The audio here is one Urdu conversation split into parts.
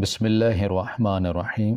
بسم اللہ الرحمن الرحیم۔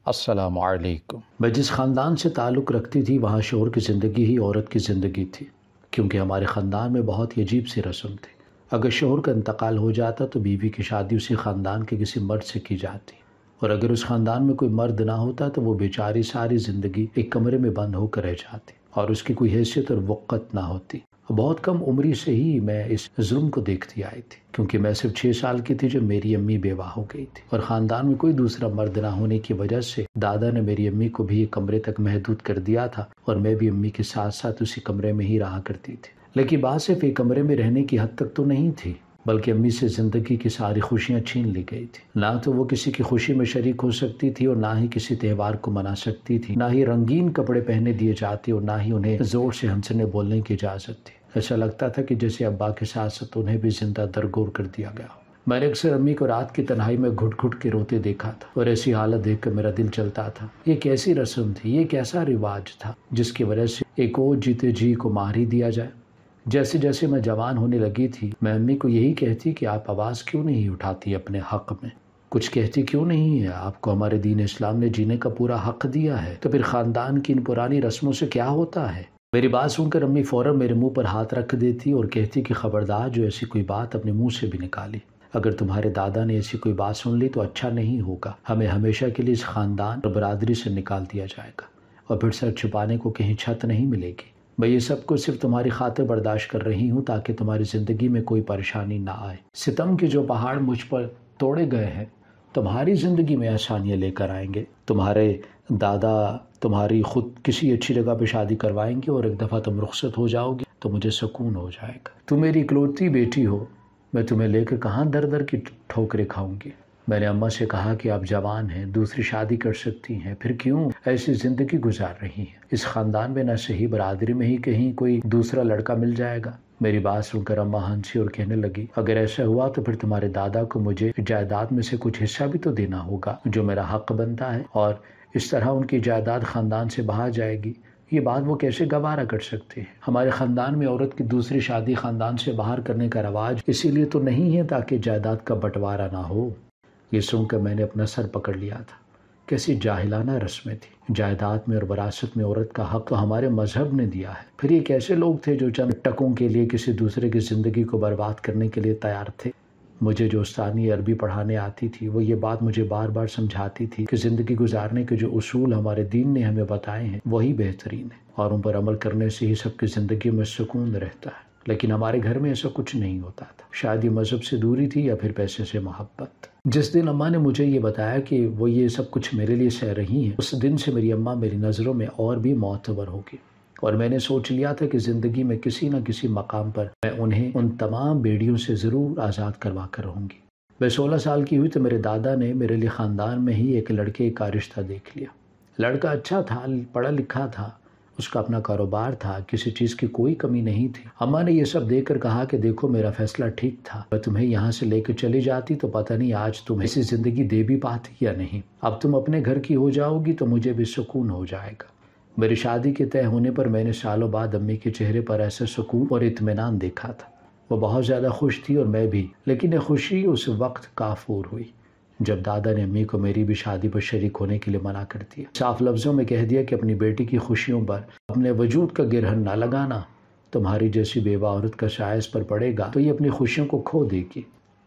السلام علیکم۔ میں جس خاندان سے تعلق رکھتی تھی وہاں شوہر کی زندگی ہی عورت کی زندگی تھی، کیونکہ ہمارے خاندان میں بہت ہی عجیب سی رسم تھی۔ اگر شوہر کا انتقال ہو جاتا تو بیوی کی شادی اسی خاندان کے کسی مرد سے کی جاتی، اور اگر اس خاندان میں کوئی مرد نہ ہوتا تو وہ بیچاری ساری زندگی ایک کمرے میں بند ہو کر رہ جاتی اور اس کی کوئی حیثیت اور وقت نہ ہوتی۔ بہت کم عمری سے ہی میں اس ظلم کو دیکھتی آئی تھی، کیونکہ میں صرف 6 سال کی تھی جب میری امی بیوہ ہو گئی تھی، اور خاندان میں کوئی دوسرا مرد نہ ہونے کی وجہ سے دادا نے میری امی کو بھی ایک کمرے تک محدود کر دیا تھا، اور میں بھی امی کے ساتھ ساتھ اسی کمرے میں ہی رہا کرتی تھی۔ لیکن بات صرف ایک کمرے میں رہنے کی حد تک تو نہیں تھی، بلکہ امی سے زندگی کی ساری خوشیاں چھین لی گئی تھی۔ نہ تو وہ کسی کی خوشی میں شریک ہو سکتی تھی اور نہ ہی کسی تہوار کو منا سکتی تھی، نہ ہی رنگین کپڑے پہنے دیے جاتے اور نہ ہی انہیں زور سے ہنسنے بولنے کی اجازت تھی۔ ایسا لگتا تھا کہ جیسے ابا کے ساتھ ساتھ انہیں بھی زندہ درگور کر دیا گیا ہو۔ میں نے اکثر امی کو رات کی تنہائی میں گھٹ گھٹ کے روتے دیکھا تھا، اور ایسی حالت دیکھ کر میرا دل چلتا تھا۔ یہ کیسی رسم تھی، یہ کیسا رواج تھا جس کی وجہ سے ایک اور جیتے جی کو مار ہی دیا جائے۔ جیسے جیسے میں جوان ہونے لگی تھی میں امی کو یہی کہتی کہ آپ آواز کیوں نہیں اٹھاتی اپنے حق میں، کچھ کہتی کیوں نہیں ہے؟ آپ کو ہمارے دین اسلام نے جینے کا پورا حق دیا ہے، تو پھر خاندان کی ان پرانی رسموں سے کیا ہوتا ہے؟ میری بات سن کر امی فوراً میرے منہ پر ہاتھ رکھ دیتی اور کہتی کہ خبردار جو ایسی کوئی بات اپنے منہ سے بھی نکالی، اگر تمہارے دادا نے ایسی کوئی بات سن لی تو اچھا نہیں ہوگا، ہمیں ہمیشہ کے لیے اس خاندان اور برادری سے نکال دیا جائے گا، اور پھر سر چھپانے کو کہیں چھت نہیں ملے گی۔ میں یہ سب کچھ صرف تمہاری خاطر برداشت کر رہی ہوں تاکہ تمہاری زندگی میں کوئی پریشانی نہ آئے۔ ستم کے جو پہاڑ مجھ پر توڑے گئے ہیں تمہاری زندگی میں آسانیاں لے کر آئیں گے۔ تمہارے دادا تمہاری خود کسی اچھی جگہ پہ شادی کروائیں گے، اور ایک دفعہ تم رخصت ہو جاؤ گی تو مجھے سکون ہو جائے گا۔ تم میری اکلوتی بیٹی ہو، میں تمہیں لے کر کہاں در در کی ٹھوکریں کھاؤں گی۔ میں نے اماں سے کہا کہ آپ جوان ہیں، دوسری شادی کر سکتی ہیں، پھر کیوں ایسی زندگی گزار رہی ہیں؟ اس خاندان میں نہ صحیح برادری میں ہی کہیں کوئی دوسرا لڑکا مل جائے گا۔ میری بات سن کر اماں ہنسی اور کہنے لگی اگر ایسا ہوا تو پھر تمہارے دادا کو مجھے جائیداد میں سے کچھ حصہ بھی تو دینا ہوگا جو میرا حق بنتا ہے، اور اس طرح ان کی جائیداد خاندان سے باہر جائے گی۔ یہ بات وہ کیسے گوارا کر سکتے ہیں؟ ہمارے خاندان میں عورت کی دوسری شادی خاندان سے باہر کرنے کا رواج اسی لیے تو نہیں ہے تاکہ جائیداد کا بٹوارا نہ ہو۔ یہ سن کر میں نے اپنا سر پکڑ لیا تھا۔ کیسی جاہلانہ رسمیں تھیں۔ جائیداد میں اور وراثت میں عورت کا حق تو ہمارے مذہب نے دیا ہے، پھر یہ کیسے لوگ تھے جو چند ٹکوں کے لیے کسی دوسرے کی زندگی کو برباد کرنے کے لیے تیار تھے؟ مجھے جو استانی عربی پڑھانے آتی تھی وہ یہ بات مجھے بار بار سمجھاتی تھی کہ زندگی گزارنے کے جو اصول ہمارے دین نے ہمیں بتائے ہیں وہی بہترین ہیں، اور ان پر عمل کرنے سے ہی سب کی زندگی میں سکون رہتا ہے۔ لیکن ہمارے گھر میں ایسا کچھ نہیں ہوتا تھا، شاید یہ مذہب سے دوری تھی یا پھر پیسے سے محبت۔ جس دن اماں نے مجھے یہ بتایا کہ وہ یہ سب کچھ میرے لیے سہ رہی ہیں، اس دن سے میری اماں میری نظروں میں اور بھی معتبر ہوگی، اور میں نے سوچ لیا تھا کہ زندگی میں کسی نہ کسی مقام پر میں انہیں ان تمام بیڑیوں سے ضرور آزاد کروا کر رہوں گی۔ میں 16 سال کی ہوئی تو میرے دادا نے میرے لیے خاندان میں ہی ایک لڑکے کا رشتہ دیکھ لیا۔ لڑکا اچھا تھا، پڑھا لکھا تھا، اس کا اپنا کاروبار تھا، کسی چیز کی کوئی کمی نہیں تھی۔ اماں نے یہ سب دیکھ کر کہا کہ دیکھو میرا فیصلہ ٹھیک تھا، میں تمہیں یہاں سے لے کر چلی جاتی تو پتہ نہیں آج تم ایسی زندگی دے بھی پاتی یا نہیں۔ اب تم اپنے گھر کی ہو جاؤ گی تو مجھے بھی سکون ہو جائے گا۔ میری شادی کے طے ہونے پر میں نے سالوں بعد امی کے چہرے پر ایسا سکون اور اطمینان دیکھا تھا۔ وہ بہت زیادہ خوش تھی اور میں بھی، لیکن یہ خوشی اس وقت کافور ہوئی جب دادا نے امی کو میری بھی شادی پر شریک ہونے کے لیے منع کر دیا۔ صاف لفظوں میں کہہ دیا کہ اپنی بیٹی کی خوشیوں پر اپنے وجود کا گرہن نہ لگانا، تمہاری جیسی بیوہ عورت کا سایہ اس پر پڑے گا تو یہ اپنی خوشیوں کو کھو دے گی۔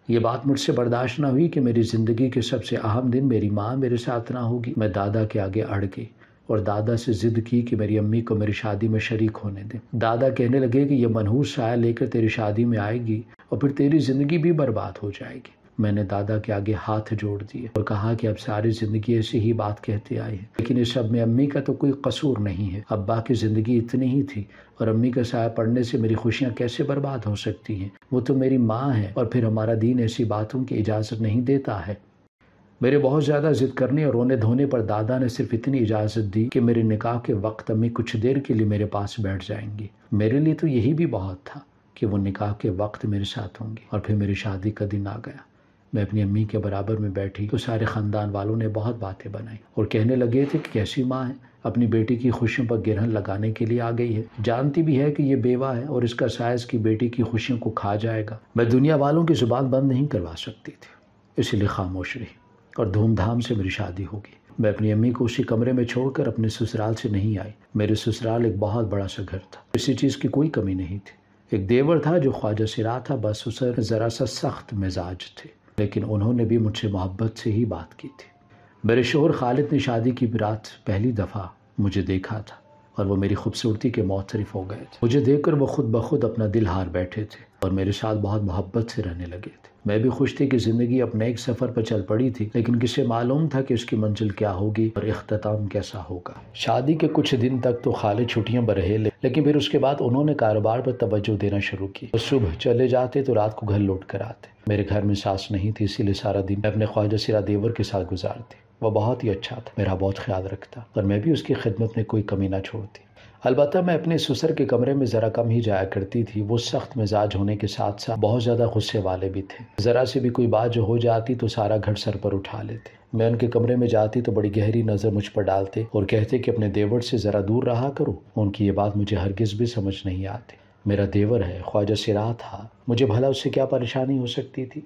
یہ بات مجھ سے برداشت نہ ہوئی کہ میری زندگی کے سب سے اہم دن میری ماں میرے ساتھ نہ ہوگی۔ میں دادا کے آگے اڑ گئی اور دادا سے ضد کی کہ میری امی کو میری شادی میں شریک ہونے دیں۔ دادا کہنے لگے کہ یہ منحوس سایہ لے کر تیری شادی میں آئے گی اور پھر تیری زندگی بھی برباد ہو جائے گی۔ میں نے دادا کے آگے ہاتھ جوڑ دیے اور کہا کہ اب ساری زندگی ایسی ہی بات کہتے آئے ہیں، لیکن اس سب میں امی کا تو کوئی قصور نہیں ہے۔ ابا کی زندگی اتنی ہی تھی، اور امی کا سایہ پڑنے سے میری خوشیاں کیسے برباد ہو سکتی ہیں؟ وہ تو میری ماں ہے، اور پھر ہمارا دین ایسی باتوں کی اجازت نہیں دیتا ہے۔ میرے بہت زیادہ ضد کرنے اور رونے دھونے پر دادا نے صرف اتنی اجازت دی کہ میرے نکاح کے وقت امی کچھ دیر کے لیے میرے پاس بیٹھ جائیں گی۔ میرے لیے تو یہی بھی بہت تھا کہ وہ نکاح کے وقت میرے ساتھ ہوں گی، اور پھر میری شادی کا دن آ گیا۔ میں اپنی امی کے برابر میں بیٹھی تو سارے خاندان والوں نے بہت باتیں بنائیں اور کہنے لگے تھے کہ کیسی ماں ہے، اپنی بیٹی کی خوشیوں پر گرہن لگانے کے لیے آ گئی ہے، جانتی بھی ہے کہ یہ بیوہ ہے اور اس کا سایہ اس کی بیٹی کی خوشیوں کو کھا جائے گا۔ میں دنیا والوں کی زبان بند نہیں کروا سکتی تھی، اسی لیے خاموش رہی اور دھوم دھام سے میری شادی ہوگی۔ میں اپنی امی کو اسی کمرے میں چھوڑ کر اپنے سسرال سے نہیں آئی۔ میرے سسرال ایک بہت بڑا سا گھر تھا، کسی چیز کی کوئی کمی نہیں تھی۔ ایک دیور تھا جو خواجہ سرا تھا، بس اسے ذرا سا سخت مزاج تھے، لیکن انہوں نے بھی مجھ سے محبت سے ہی بات کی تھی۔ میرے شوہر خالد نے شادی کی رات پہلی دفعہ مجھے دیکھا تھا اور وہ میری خوبصورتی کے معترف ہو گئے تھے۔ مجھے دیکھ کر وہ خود بخود اپنا دل ہار بیٹھے تھے اور میرے ساتھ بہت محبت سے رہنے لگے تھے۔ میں بھی خوش تھی کہ زندگی اپنے ایک سفر پر چل پڑی تھی، لیکن کسے معلوم تھا کہ اس کی منزل کیا ہوگی اور اختتام کیسا ہوگا۔ شادی کے کچھ دن تک تو خالد چھٹیاں پر رہے، لیکن پھر اس کے بعد انہوں نے کاروبار پر توجہ دینا شروع کی۔ وہ صبح چلے جاتے تو رات کو گھر لوٹ کر آتے۔ میرے گھر میں ساس نہیں تھی، اسی لیے سارا دن میں اپنے خواجہ سرا دیور کے ساتھ گزارتی۔ وہ بہت ہی اچھا تھا، میرا بہت خیال رکھتا اور میں بھی اس کی خدمت میں کوئی کمی نہ چھوڑتی۔ البتہ میں اپنے سسر کے کمرے میں ذرا کم ہی جایا کرتی تھی۔ وہ سخت مزاج ہونے کے ساتھ ساتھ بہت زیادہ غصے والے بھی تھے۔ ذرا سے بھی کوئی بات جو ہو جاتی تو سارا گھر سر پر اٹھا لیتے۔ میں ان کے کمرے میں جاتی تو بڑی گہری نظر مجھ پر ڈالتے اور کہتے کہ اپنے دیور سے ذرا دور رہا کرو۔ ان کی یہ بات مجھے ہرگز بھی سمجھ نہیں آتی۔ میرا دیور ہے، خواجہ سرا تھا، مجھے بھلا اس سے کیا پریشانی ہو سکتی تھی؟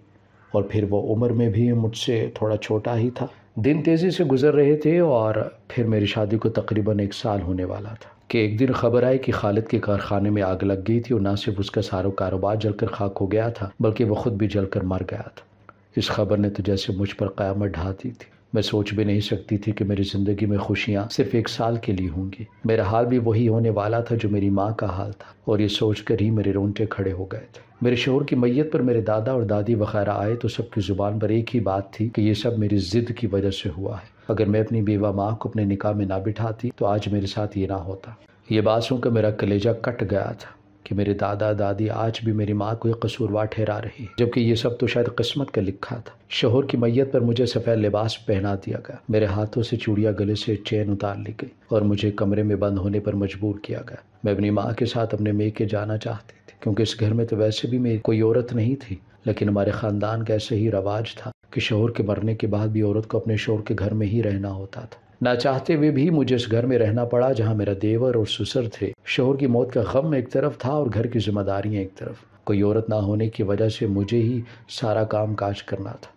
اور پھر وہ عمر میں بھی مجھ سے تھوڑا چھوٹا ہی تھا۔ دن تیزی سے گزر رہے تھے اور پھر میری شادی کو تقریباً 1 سال ہونے والا تھا کہ ایک دن خبر آئی کہ خالد کے کارخانے میں آگ لگ گئی تھی اور نہ صرف اس کا سارا کاروبار جل کر خاک ہو گیا تھا بلکہ وہ خود بھی جل کر مر گیا تھا۔ اس خبر نے تو جیسے مجھ پر قیامت ڈھا دی تھی۔ میں سوچ بھی نہیں سکتی تھی کہ میری زندگی میں خوشیاں صرف 1 سال کے لیے ہوں گی۔ میرا حال بھی وہی ہونے والا تھا جو میری ماں کا حال تھا، اور یہ سوچ کر ہی میرے رونگٹے کھڑے ہو گئے تھے۔ میرے شوہر کی میت پر میرے دادا اور دادی وغیرہ آئے تو سب کی زبان پر ایک ہی بات تھی کہ یہ سب میری ضد کی وجہ سے ہوا ہے۔ اگر میں اپنی بیوہ ماں کو اپنے نکاح میں نہ بٹھاتی تو آج میرے ساتھ یہ نہ ہوتا۔ یہ بات سن کر میرا کلیجہ کٹ گیا تھا کہ میرے دادا دادی آج بھی میری ماں کو ایک قصوروار ٹھہرا رہی، جبکہ یہ سب تو شاید قسمت کا لکھا تھا۔ شوہر کی میت پر مجھے سفید لباس پہنا دیا گیا، میرے ہاتھوں سے چوڑیاں، گلے سے چین اتار لی گئی اور مجھے کمرے میں بند ہونے پر مجبور کیا گیا۔ میں اپنی ماں کے ساتھ اپنے میکے جانا چاہتی تھی، کیونکہ اس گھر میں تو ویسے بھی میری کوئی عورت نہیں تھی، لیکن ہمارے خاندان کا ایسے ہی رواج تھا کہ شوہر کے مرنے کے بعد بھی عورت کو اپنے شوہر کے گھر میں ہی رہنا ہوتا تھا۔ نہ چاہتے ہوئے بھی مجھے اس گھر میں رہنا پڑا جہاں میرا دیور اور سسر تھے۔ شوہر کی موت کا غم ایک طرف تھا اور گھر کی ذمہ داریاں ایک طرف۔ کوئی عورت نہ ہونے کی وجہ سے مجھے ہی سارا کام کاج کرنا تھا۔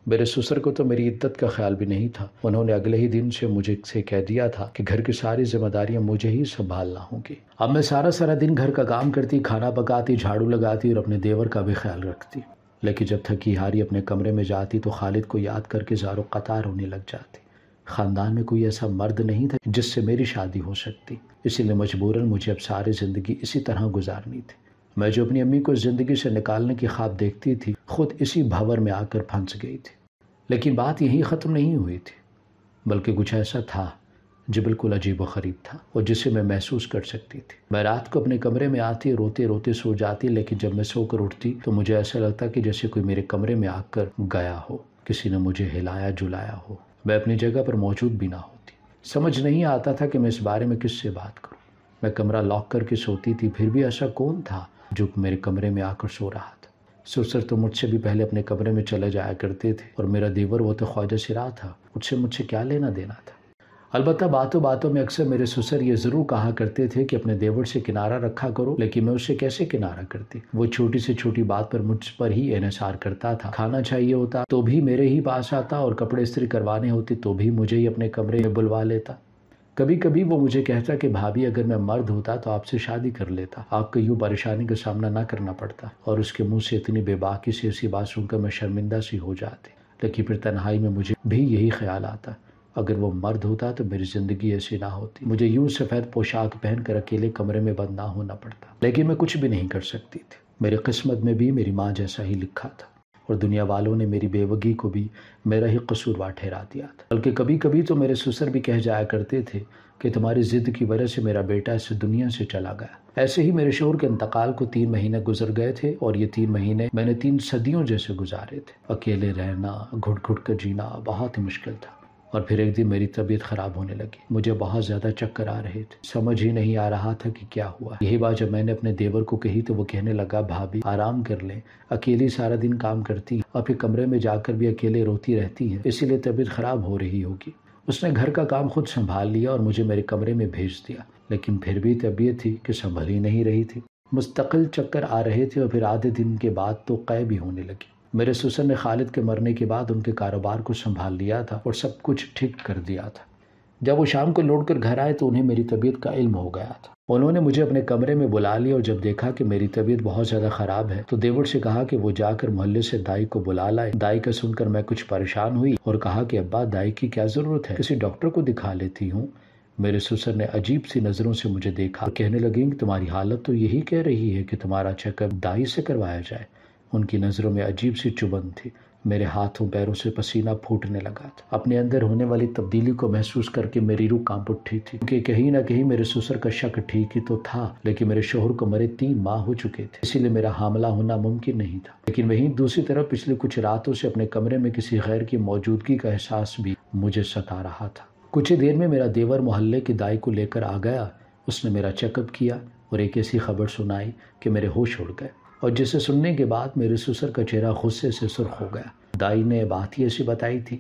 میرے سسر کو تو میری عدت کا خیال بھی نہیں تھا۔ انہوں نے اگلے ہی دن سے مجھے سے کہہ دیا تھا کہ گھر کی ساری ذمہ داریاں مجھے ہی سنبھالنا ہوں گی۔ اب میں سارا دن گھر کا کام کرتی، کھانا پکاتی، جھاڑو لگاتی اور اپنے دیور کا بھی خیال رکھتی، لیکن جب تھکی ہاری اپنے کمرے میں جاتی تو خالد کو یاد کر کے زار و قطار ہونے لگ جاتی۔ خاندان میں کوئی ایسا مرد نہیں تھا جس سے میری شادی ہو سکتی، اسی لیے مجبوراً مجھے اب ساری زندگی اسی طرح گزارنی تھی۔ میں جو اپنی امی کو زندگی سے نکالنے کی خواب دیکھتی تھی، خود اسی بھنور میں آ کر پھنس گئی تھی۔ لیکن بات یہیں ختم نہیں ہوئی تھی، بلکہ کچھ ایسا تھا جو بالکل عجیب و غریب تھا اور جسے میں محسوس کر سکتی تھی۔ میں رات کو اپنے کمرے میں آتی، روتے روتے سو جاتی، لیکن جب میں سو کر اٹھتی تو مجھے ایسا لگتا کہ جیسے کوئی میرے کمرے میں آ کر گیا ہو، کسی نے مجھے ہلایا جلایا ہو، میں اپنی جگہ پر موجود بھی نہ ہوتی۔ سمجھ نہیں آتا تھا کہ میں اس بارے میں کس سے بات کروں۔ میں کمرہ لاک کر کے سوتی تھی، پھر بھی ایسا کون تھا جو میرے کمرے میں آ کر سو رہا تھا؟ سسر تو مجھ سے بھی پہلے اپنے کمرے میں چلے جایا کرتے تھے، اور میرا دیور وہ تو خواجہ سرا تھا، مجھ سے کیا لینا دینا تھا؟ البتہ باتوں باتوں میں اکثر میرے سسر یہ ضرور کہا کرتے تھے کہ اپنے دیور سے کنارہ رکھا کرو، لیکن میں اس سے کیسے کنارہ کرتی؟ وہ چھوٹی سے چھوٹی بات پر مجھ پر ہی انحصار کرتا تھا۔ کھانا چاہیے ہوتا تو بھی میرے ہی پاس آتا، اور کپڑے استری کروانے ہوتے تو بھی مجھے ہی اپنے کمرے میں بلوا لیتا۔ کبھی کبھی وہ مجھے کہتا کہ بھابھی اگر میں مرد ہوتا تو آپ سے شادی کر لیتا، آپ کو یوں پریشانی کا سامنا نہ کرنا پڑتا، اور اس کے منہ سے اتنی بے باکی سے ایسی بات سن کر میں شرمندہ سی ہو جاتی۔ لیکن پھر تنہائی میں مجھے بھی یہی خیال آتا، اگر وہ مرد ہوتا تو میری زندگی ایسی نہ ہوتی، مجھے یوں سفید پوشاک پہن کر اکیلے کمرے میں بند نہ ہونا پڑتا۔ لیکن میں کچھ بھی نہیں کر سکتی تھی، میری قسمت میں بھی میری ماں جیسا ہی لکھا تھا، اور دنیا والوں نے میری بیوگی کو بھی میرا ہی قصوروار ٹھہرا دیا تھا۔ بلکہ کبھی کبھی تو میرے سسر بھی کہہ جایا کرتے تھے کہ تمہاری ضد کی وجہ سے میرا بیٹا اس دنیا سے چلا گیا۔ ایسے ہی میرے شوہر کے انتقال کو 3 مہینے گزر گئے تھے، اور یہ 3 مہینے میں نے 3 صدیوں جیسے گزارے تھے۔ اکیلے رہنا، گھٹ گھٹ کر جینا بہت ہی مشکل تھا۔ اور پھر ایک دن میری طبیعت خراب ہونے لگی، مجھے بہت زیادہ چکر آ رہے تھے، سمجھ ہی نہیں آ رہا تھا کہ کیا ہوا۔ یہی بات جب میں نے اپنے دیور کو کہی تو وہ کہنے لگا، بھابھی آرام کر لیں، اکیلی سارا دن کام کرتی اور پھر کمرے میں جا کر بھی اکیلے روتی رہتی ہیں، اسی لیے طبیعت خراب ہو رہی ہوگی۔ اس نے گھر کا کام خود سنبھال لیا اور مجھے میرے کمرے میں بھیج دیا، لیکن پھر بھی طبیعت تھی کہ سنبھل ہی نہیں رہی تھی۔ مستقل چکر آ رہے تھے اور پھر آدھے دن کے بعد تو قے بھی ہونے لگی۔ میرے سسر نے خالد کے مرنے کے بعد ان کے کاروبار کو سنبھال لیا تھا اور سب کچھ ٹھیک کر دیا تھا۔ جب وہ شام کو لوٹ کر گھر آئے تو انہیں میری طبیعت کا علم ہو گیا تھا۔ انہوں نے مجھے اپنے کمرے میں بلا لیا اور جب دیکھا کہ میری طبیعت بہت زیادہ خراب ہے تو دیور سے کہا کہ وہ جا کر محلے سے دائی کو بلا لائے۔ دائی کا سن کر میں کچھ پریشان ہوئی اور کہا کہ ابا دائی کی کیا ضرورت ہے، کسی ڈاکٹر کو دکھا لیتی ہوں۔ میرے سسر نے عجیب سی نظروں سے مجھے دیکھا اور کہنے لگے کہ تمہاری حالت تو یہی کہہ رہی ہے کہ تمہارا چیک اپ دائی سے کروایا جائے۔ ان کی نظروں میں عجیب سی چبھن تھی۔ میرے ہاتھوں پیروں سے پسینہ پھوٹنے لگا تھا۔ اپنے اندر ہونے والی تبدیلی کو محسوس کر کے میری روح کانپ اٹھی تھی، کیونکہ کہیں نہ کہیں میرے سسر کا شک ٹھیک ہی تو تھا، لیکن میرے شوہر کو مرے 3 ماہ ہو چکے تھے، اسی لیے میرا حاملہ ہونا ممکن نہیں تھا۔ لیکن وہیں دوسری طرف پچھلی کچھ راتوں سے اپنے کمرے میں کسی غیر کی موجودگی کا احساس بھی مجھے ستا رہا تھا۔ کچھ ہی دیر میں میرا دیور محلے کی دائی کو لے کر آ گیا۔ اس نے میرا چیک اپ کیا اور ایک ایسی خبر سنائی کہ میرے ہوش اڑ گئے، اور جسے سننے کے بعد میرے سسر کا چہرہ غصے سے سرخ ہو گیا۔ دائی نے بات ہی ایسی بتائی تھی۔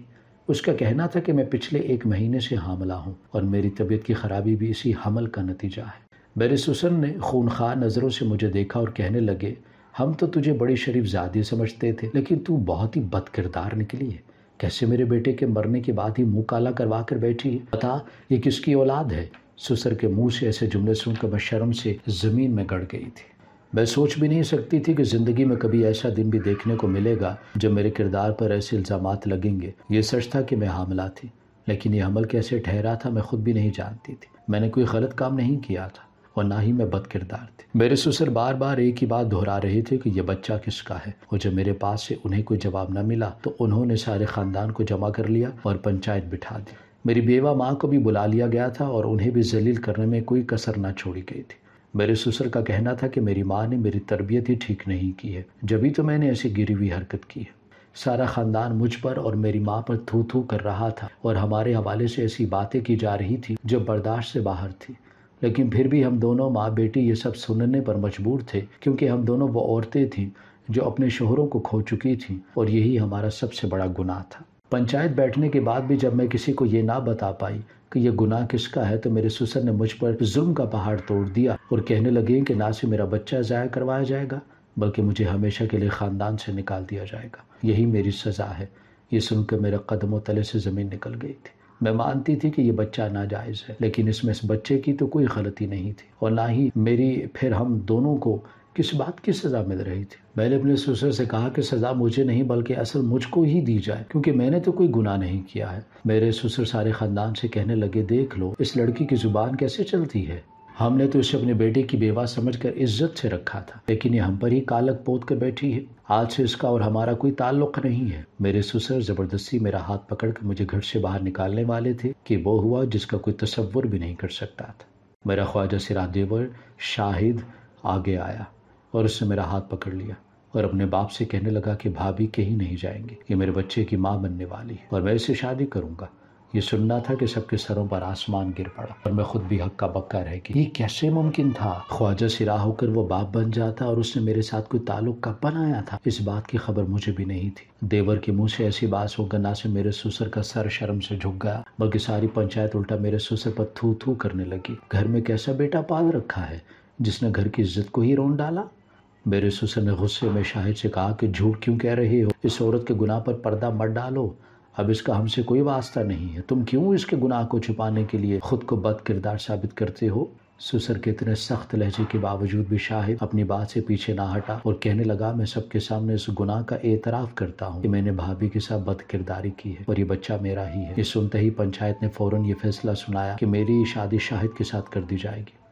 اس کا کہنا تھا کہ میں پچھلے 1 مہینے سے حاملہ ہوں اور میری طبیعت کی خرابی بھی اسی حمل کا نتیجہ ہے۔ میرے سسر نے خونخوار نظروں سے مجھے دیکھا اور کہنے لگے، ہم تو تجھے بڑی شریف زادی سمجھتے تھے، لیکن تو بہت ہی بد کردار نکلی ہے۔ کیسے میرے بیٹے کے مرنے کے بعد ہی منہ کالا کروا کر بیٹھی ہے؟ بتا یہ کس کی اولاد ہے؟ سسر کے منہ سے ایسے جملے سن کر میں شرم سے زمین میں گڑ گئی تھی۔ میں سوچ بھی نہیں سکتی تھی کہ زندگی میں کبھی ایسا دن بھی دیکھنے کو ملے گا جب میرے کردار پر ایسے الزامات لگیں گے۔ یہ سچ تھا کہ میں حاملہ تھی، لیکن یہ عمل کیسے ٹھہرا تھا میں خود بھی نہیں جانتی تھی۔ میں نے کوئی غلط کام نہیں کیا تھا اور نہ ہی میں بد کردار تھی۔ میرے سسر بار بار ایک ہی بات دہرا رہے تھے کہ یہ بچہ کس کا ہے، اور جب میرے پاس سے انہیں کوئی جواب نہ ملا تو انہوں نے سارے خاندان کو جمع کر لیا اور پنچایت بٹھا دی۔ میری بیوہ ماں کو بھی بلا لیا گیا تھا اور انہیں بھی ذلیل کرنے میں کوئی کسر نہ چھوڑی گئی تھی۔ میرے سسر کا کہنا تھا کہ میری ماں نے میری تربیت ہی ٹھیک نہیں کی ہے، جبھی تو میں نے ایسی گری ہوئی حرکت کی ہے۔ سارا خاندان مجھ پر اور میری ماں پر تھو تھو کر رہا تھا اور ہمارے حوالے سے ایسی باتیں کی جا رہی تھی جو برداشت سے باہر تھی، لیکن پھر بھی ہم دونوں ماں بیٹی یہ سب سننے پر مجبور تھے، کیونکہ ہم دونوں وہ عورتیں تھیں جو اپنے شوہروں کو کھو چکی تھیں اور یہی ہمارا سب سے بڑا گناہ تھا۔ پنچایت بیٹھنے کے بعد بھی جب میں کسی کو یہ نہ بتا پائی کہ یہ گناہ کس کا ہے تو میرے سسر نے مجھ پر ظلم کا پہاڑ توڑ دیا اور کہنے لگے کہ نہ سے میرا بچہ ضائع کروایا جائے گا بلکہ مجھے ہمیشہ کے لیے خاندان سے نکال دیا جائے گا، یہی میری سزا ہے۔ یہ سن کر میرے قدموں تلے سے زمین نکل گئی تھی۔ میں مانتی تھی کہ یہ بچہ ناجائز ہے، لیکن اس بچے کی تو کوئی غلطی نہیں تھی اور نہ ہی میری۔ پھر ہم دونوں کو کس بات کی سزا مل رہی تھی؟ میں نے اپنے سسر سے کہا کہ سزا مجھے نہیں بلکہ اصل مجھ کو ہی دی جائے، کیونکہ میں نے تو کوئی گناہ نہیں کیا ہے۔ میرے سسر سارے خاندان سے کہنے لگے، دیکھ لو اس لڑکی کی زبان کیسے چلتی ہے، ہم نے تو اسے اپنے بیٹے کی بیوہ سمجھ کر عزت سے رکھا تھا، لیکن یہ ہم پر ہی کالک پوت کر بیٹھی ہے۔ آج سے اس کا اور ہمارا کوئی تعلق نہیں ہے۔ میرے سسر زبردستی میرا ہاتھ پکڑ کر مجھے گھر سے باہر نکالنے والے تھے کہ وہ ہوا جس کا کوئی تصور بھی نہیں کر سکتا تھا۔ میرا خواجہ سراج دیور شاہد آگے آیا اور اس نے میرا ہاتھ پکڑ لیا اور اپنے باپ سے کہنے لگا کہ بھابھی کہیں نہیں جائیں گے، یہ میرے بچے کی ماں بننے والی ہے اور میں اسے شادی کروں گا۔ یہ سننا تھا کہ سب کے سروں پر آسمان گر پڑا اور میں خود بھی ہکا بکا رہ گئی۔ یہ کیسے ممکن تھا؟ خواجہ سرا ہو کر وہ باپ بن جاتا اور اس نے میرے ساتھ کوئی تعلق کب بنایا تھا؟ اس بات کی خبر مجھے بھی نہیں تھی۔ دیور کے منہ سے ایسی بات ہو کر نہ سے میرے سسر کا سر شرم سے جھک گیا بلکہ ساری پنچایت الٹا میرے سسر پر تھو تھو کرنے لگی۔ گھر میں کیسا بیٹا پال رکھا ہے جس نے گھر کی عزت کو ہی رون ڈالا؟ میرے سسر نے غصے میں شاہد سے کہا کہ جھوٹ کیوں کہہ رہے ہو؟ اس عورت کے گناہ پر پردہ مت ڈالو، اب اس کا ہم سے کوئی واسطہ نہیں ہے، تم کیوں اس کے گناہ کو چھپانے کے لیے خود کو بد کردار ثابت کرتے ہو؟ سسر کے اتنے سخت لہجے کے باوجود بھی شاہد اپنی بات سے پیچھے نہ ہٹا اور کہنے لگا، میں سب کے سامنے اس گناہ کا اعتراف کرتا ہوں کہ میں نے بھابھی کے ساتھ بد کرداری کی ہے اور یہ بچہ میرا ہی ہے۔ یہ سنتے ہی پنچایت نے فوراً یہ فیصلہ سنایا کہ میری شادی شاہد کے ساتھ کر دی جائے گی۔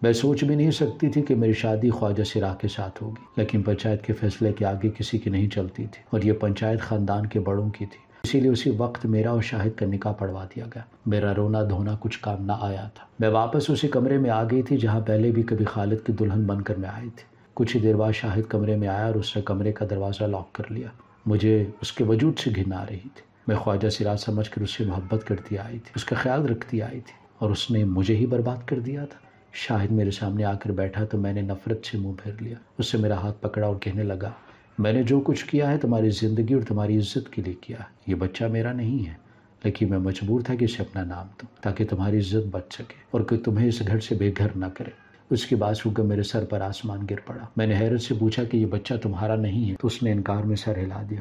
میں سوچ بھی نہیں سکتی تھی کہ میری شادی خواجہ سرا کے ساتھ ہوگی، لیکن پنچایت کے فیصلے کے آگے کسی کی نہیں چلتی تھی اور یہ پنچایت خاندان کے بڑوں کی تھی، اسی لیے اسی وقت میرا اور شاہد کا نکاح پڑھوا دیا گیا۔ میرا رونا دھونا کچھ کام نہ آیا تھا۔ میں واپس اسی کمرے میں آ گئی تھی جہاں پہلے بھی کبھی خالد کی دلہن بن کر میں آئی تھی۔ کچھ ہی دیر بعد شاہد کمرے میں آیا اور اس نے کمرے کا دروازہ لاک کر لیا۔ مجھے اس کے وجود سے گھن آ رہی تھی۔ میں خواجہ سراج سمجھ کر اس سے محبت کرتی آئی تھی، اس کا خیال رکھتی آئی تھی، اور اس نے مجھے ہی برباد کر دیا تھا۔ شاہد میرے سامنے آ کر بیٹھا تو میں نے نفرت سے منہ پھیر لیا۔ اس سے میرا ہاتھ پکڑا اور کہنے لگا، میں نے جو کچھ کیا ہے تمہاری زندگی اور تمہاری عزت کے لیے کیا ہے۔ یہ بچہ میرا نہیں ہے، لیکن میں مجبور تھا کہ اسے اپنا نام دوں تاکہ تمہاری عزت بچ سکے اور کہ تمہیں اس گھر سے بے گھر نہ کرے۔ اس کی بات سن کر میرے سر پر آسمان گر پڑا۔ میں نے حیرت سے پوچھا کہ یہ بچہ تمہارا نہیں ہے؟ تو اس نے انکار میں سر ہلا دیا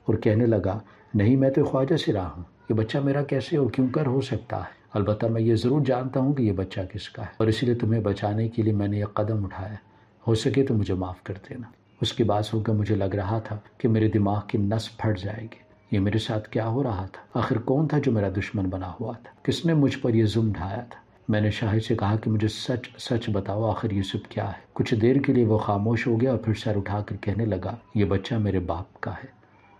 اور کہنے لگا، نہیں، میں تو خواجہ سرا ہوں، یہ بچہ میرا کیسے اور کیوں کر ہو سکتا ہے؟ البتہ میں یہ ضرور جانتا ہوں کہ یہ بچہ کس کا ہے، اور اسی لیے تمہیں بچانے کے لیے میں نے یہ قدم اٹھایا، ہو سکے تو مجھے معاف کر دینا۔ اس کی بات سن کر مجھے لگ رہا تھا کہ میرے دماغ کی نس پھٹ جائے گی۔ یہ میرے ساتھ کیا ہو رہا تھا؟ آخر کون تھا جو میرا دشمن بنا ہوا تھا؟ کس نے مجھ پر یہ ظلم ڈھایا تھا؟ میں نے شاہد سے کہا کہ مجھے سچ سچ بتاؤ، آخر یہ سب کیا ہے؟ کچھ دیر کے لیے وہ خاموش ہو گیا اور پھر سر اٹھا کر کہنے لگا، یہ بچہ میرے باپ کا ہے،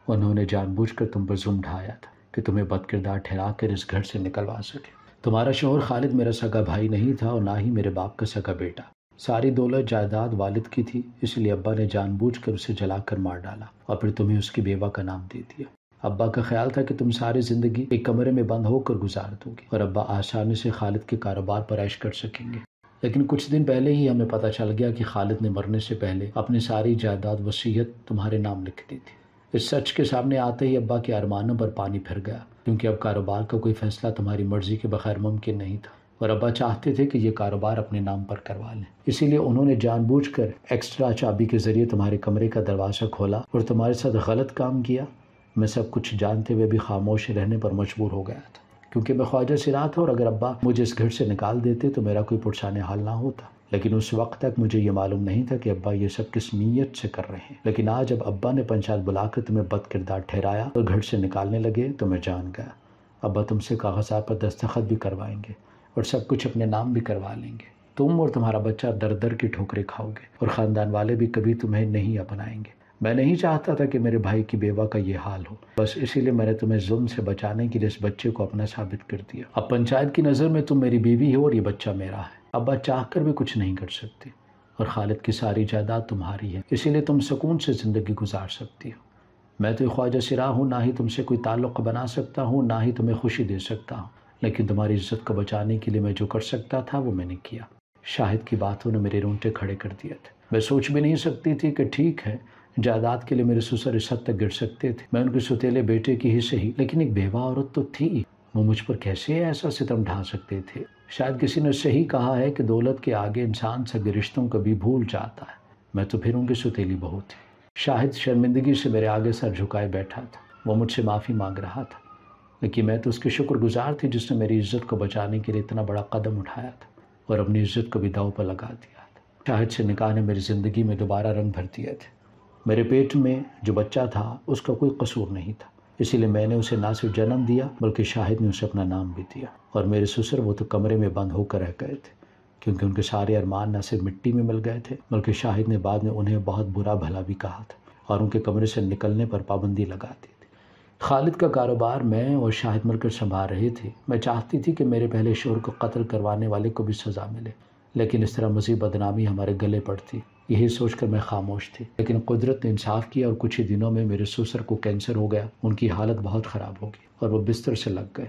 انہوں نے جان بوجھ کر تم پر ظلم ڈھایا تھا کہ تمہیں بد کردار ٹھہرا کر اس گھر سے نکلوا سکے۔ تمہارا شوہر خالد میرا سگا بھائی نہیں تھا اور نہ ہی میرے باپ کا سگا بیٹا۔ ساری دولت جائیداد والد کی تھی، اس لیے ابا نے جان بوجھ کر اسے جلا کر مار ڈالا اور پھر تمہیں اس کی بیوہ کا نام دے دیا۔ ابا کا خیال تھا کہ تم ساری زندگی ایک کمرے میں بند ہو کر گزار دو گے اور ابا آسانی سے خالد کے کاروبار پر عیش کر سکیں گے۔ لیکن کچھ دن پہلے ہی ہمیں پتہ چل گیا کہ خالد نے مرنے سے پہلے اپنی ساری جائیداد وصیت تمہارے نام لکھ دی تھی۔ اس سچ کے سامنے آتے ہی ابا کے ارمانوں پر پانی پھر گیا، کیونکہ اب کاروبار کا کوئی فیصلہ تمہاری مرضی کے بغیر ممکن نہیں تھا اور ابا چاہتے تھے کہ یہ کاروبار اپنے نام پر کروا لیں۔ اسی لیے انہوں نے جان بوجھ کر ایکسٹرا چابی کے ذریعے تمہارے کمرے کا دروازہ کھولا اور تمہارے ساتھ غلط کام کیا۔ میں سب کچھ جانتے ہوئے بھی خاموش رہنے پر مجبور ہو گیا تھا، کیونکہ میں خواجہ سرا تھا اور اگر ابا مجھے اس گھر سے نکال دیتے تو میرا کوئی پرسان حال نہ ہوتا۔ لیکن اس وقت تک مجھے یہ معلوم نہیں تھا کہ ابا یہ سب کس نیت سے کر رہے ہیں۔ لیکن آج جب ابا نے پنچایت بلا کر تمہیں بد کردار ٹھہرایا اور گھر سے نکالنے لگے تو میں جان گیا ابا تم سے کاغذات پر دستخط بھی کروائیں گے اور سب کچھ اپنے نام بھی کروا لیں گے۔ تم اور تمہارا بچہ در در کی ٹھوکریں کھاؤ گے اور خاندان والے بھی کبھی تمہیں نہیں اپنائیں گے۔ میں نہیں چاہتا تھا کہ میرے بھائی کی بیوہ کا یہ حال ہو، بس اسی لیے میں نے تمہیں ظلم سے بچانے کے لیے اس بچے کو اپنا ثابت کر دیا۔ اب پنچایت کی نظر میں تم میری بیوی ہو اور یہ بچہ میرا ہے۔ ابا چاہ کر بھی کچھ نہیں کر سکتے اور خالد کی ساری جائیداد تمہاری ہے، اسی لیے تم سکون سے زندگی گزار سکتی ہو۔ میں تو خواجہ سرا ہوں، نہ ہی تم سے کوئی تعلق بنا سکتا ہوں، نہ ہی تمہیں خوشی دے سکتا ہوں، لیکن تمہاری عزت کو بچانے کے لیے میں جو کر سکتا تھا وہ میں نے کیا۔ شاہد کی باتوں نے میرے رونگٹے کھڑے کر دیے تھے۔ میں سوچ بھی نہیں سکتی تھی کہ ٹھیک ہے، جائیداد کے لیے میرے سسر اس حد تک گر سکتے تھے، میں ان کے ستیلے بیٹے کی ہی صحیح، لیکن ایک بیوہ عورت تو تھی، وہ مجھ پر کیسے ایسا ستم ڈھا سکتے تھے؟ شاید کسی نے صحیح کہا ہے کہ دولت کے آگے انسان سگے رشتوں کو بھی بھول جاتا ہے۔ میں تو پھر ان کی ستیلی بہو تھی۔ شاہد شرمندگی سے میرے آگے سر جھکائے بیٹھا تھا، وہ مجھ سے معافی مانگ رہا تھا، لیکن میں تو اس کے شکر گزار تھی جس نے میری عزت کو بچانے کے لیے اتنا بڑا قدم اٹھایا تھا اور اپنی عزت کو بھی داؤ پر لگا دیا تھا۔ شاہد سے نکاح نے میری زندگی میں دوبارہ رنگ بھر دیے تھے۔ میرے پیٹ میں جو بچہ تھا اس کا کوئی قصور نہیں تھا، اسی لیے میں نے اسے نہ صرف جنم دیا بلکہ شاہد نے اسے اپنا نام بھی دیا، اور میرے سسر وہ تو کمرے میں بند ہو کر رہ گئے تھے، کیونکہ ان کے سارے ارمان نہ صرف مٹی میں مل گئے تھے بلکہ شاہد نے بعد میں انہیں بہت برا بھلا بھی کہا تھا اور ان کے کمرے سے نکلنے پر پابندی لگا دی تھی۔ خالد کا کاروبار میں اور شاہد مل کر سنبھال رہے تھے۔ میں چاہتی تھی کہ میرے پہلے شوہر کو قتل کروانے والے کو بھی سزا ملے، لیکن اس طرح مزید بدنامی ہمارے گلے پڑتی، یہی سوچ کر میں خاموش تھی۔ لیکن قدرت نے انصاف کیا اور کچھ ہی دنوں میں میرے سسر کو کینسر ہو گیا، ان کی حالت بہت خراب ہو گئی اور وہ بستر سے لگ گئے۔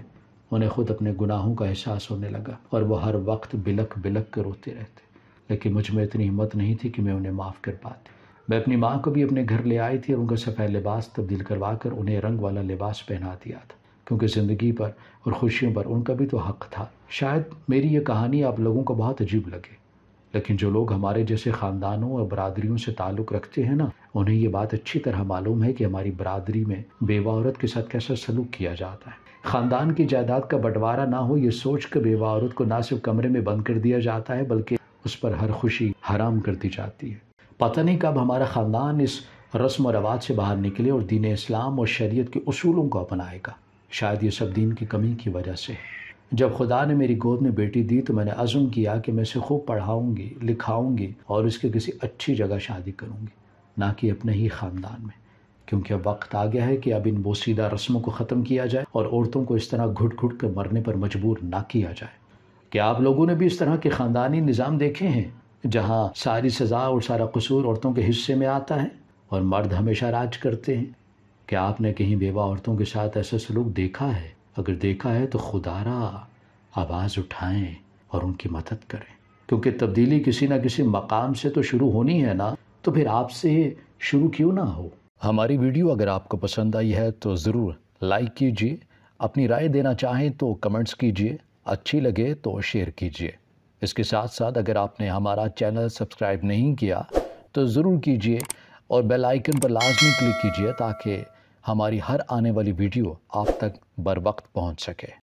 انہیں خود اپنے گناہوں کا احساس ہونے لگا اور وہ ہر وقت بلک بلک کر روتے رہتے، لیکن مجھ میں اتنی ہمت نہیں تھی کہ میں انہیں معاف کر پاتی۔ میں اپنی ماں کو بھی اپنے گھر لے آئی تھی اور ان کا سفید لباس تبدیل کروا کر انہیں رنگ والا لباس پہنا دیا تھا، کیونکہ زندگی پر اور خوشیوں پر ان کا بھی تو حق تھا۔ شاید میری یہ کہانی آپ لوگوں کو بہت عجیب لگے، لیکن جو لوگ ہمارے جیسے خاندانوں اور برادریوں سے تعلق رکھتے ہیں نا، انہیں یہ بات اچھی طرح معلوم ہے کہ ہماری برادری میں بیوہ عورت کے ساتھ کیسا سلوک کیا جاتا ہے۔ خاندان کی جائیداد کا بٹوارا نہ ہو یہ سوچ کر بیوہ عورت کو نہ صرف کمرے میں بند کر دیا جاتا ہے بلکہ اس پر ہر خوشی حرام کر دی جاتی ہے۔ پتہ نہیں کب ہمارا خاندان اس رسم و رواج سے باہر نکلے اور دین اسلام اور شریعت کے اصولوں کو اپنائے گا۔ شاید یہ سب دین کی کمی کی وجہ سے ہے۔ جب خدا نے میری گود میں بیٹی دی تو میں نے عزم کیا کہ میں اسے خوب پڑھاؤں گی، لکھاؤں گی اور اس کے کسی اچھی جگہ شادی کروں گی، نہ کہ اپنے ہی خاندان میں، کیونکہ اب وقت آ گیا ہے کہ اب ان بوسیدہ رسموں کو ختم کیا جائے اور عورتوں کو اس طرح گھٹ گھٹ کر مرنے پر مجبور نہ کیا جائے۔ کیا آپ لوگوں نے بھی اس طرح کے خاندانی نظام دیکھے ہیں جہاں ساری سزا اور سارا قصور عورتوں کے حصے میں آتا ہے اور مرد ہمیشہ راج کرتے ہیں؟ کیا آپ نے کہیں بیوہ عورتوں کے ساتھ ایسا سلوک دیکھا ہے؟ اگر دیکھا ہے تو خدا را آواز اٹھائیں اور ان کی مدد کریں، کیونکہ تبدیلی کسی نہ کسی مقام سے تو شروع ہونی ہے نا، تو پھر آپ سے شروع کیوں نہ ہو؟ ہماری ویڈیو اگر آپ کو پسند آئی ہے تو ضرور لائک کیجیے، اپنی رائے دینا چاہیں تو کمنٹس کیجیے، اچھی لگے تو شیئر کیجیے۔ اس کے ساتھ ساتھ اگر آپ نے ہمارا چینل سبسکرائب نہیں کیا تو ضرور کیجئے اور بیل آئیکن پر لازمی کلک کیجئے تاکہ ہماری ہر آنے والی ویڈیو آپ تک بر وقت پہنچ سکے۔